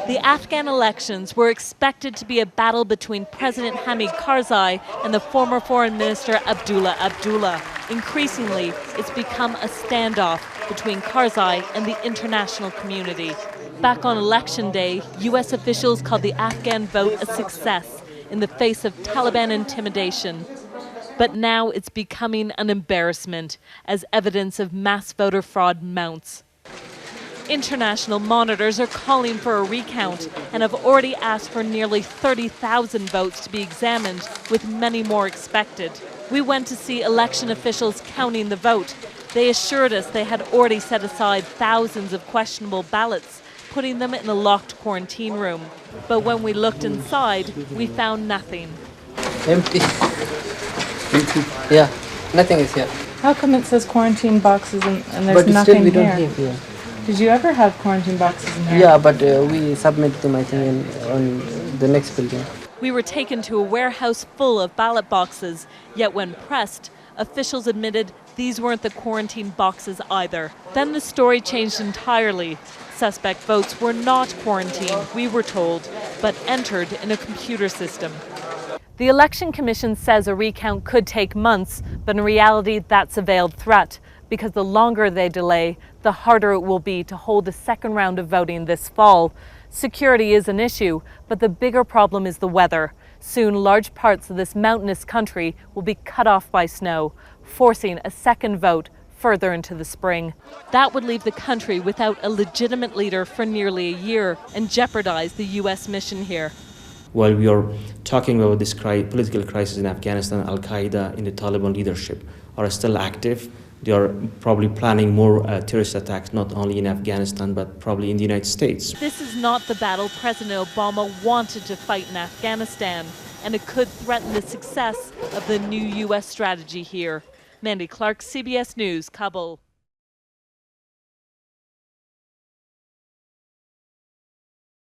The Afghan elections were expected to be a battle between President Hamid Karzai and the former Foreign Minister Abdullah. Increasingly, it's become a standoff between Karzai and the international community. Back on election day, U.S. officials called the Afghan vote a success in the face of Taliban intimidation. But now it's becoming an embarrassment as evidence of mass voter fraud mounts. International monitors are calling for a recount and have already asked for nearly 30,000 votes to be examined, with many more expected. We went to see election officials counting the vote. They assured us they had already set aside thousands of questionable ballots, putting them in a locked quarantine room. But when we looked inside, we found nothing. Empty. Yeah, nothing is here. How come it says quarantine boxes and there's But nothing still we don't here? have here. Did you ever have quarantine boxes in here? Yeah, but we submit them, I think, on the next building. We were taken to a warehouse full of ballot boxes, yet when pressed, officials admitted these weren't the quarantine boxes either. Then the story changed entirely. Suspect votes were not quarantined, we were told, but entered in a computer system. The Election Commission says a recount could take months, but in reality that's a veiled threat, because the longer they delay, the harder it will be to hold a second round of voting this fall. Security is an issue, but the bigger problem is the weather. Soon, large parts of this mountainous country will be cut off by snow, forcing a second vote further into the spring. That would leave the country without a legitimate leader for nearly a year and jeopardize the U.S. mission here. While we are talking about this political crisis in Afghanistan, Al-Qaeda in the Taliban leadership are still active. They are probably planning more terrorist attacks, not only in Afghanistan, but probably in the United States. This is not the battle President Obama wanted to fight in Afghanistan, and it could threaten the success of the new U.S. strategy here. Mandy Clark, CBS News, Kabul.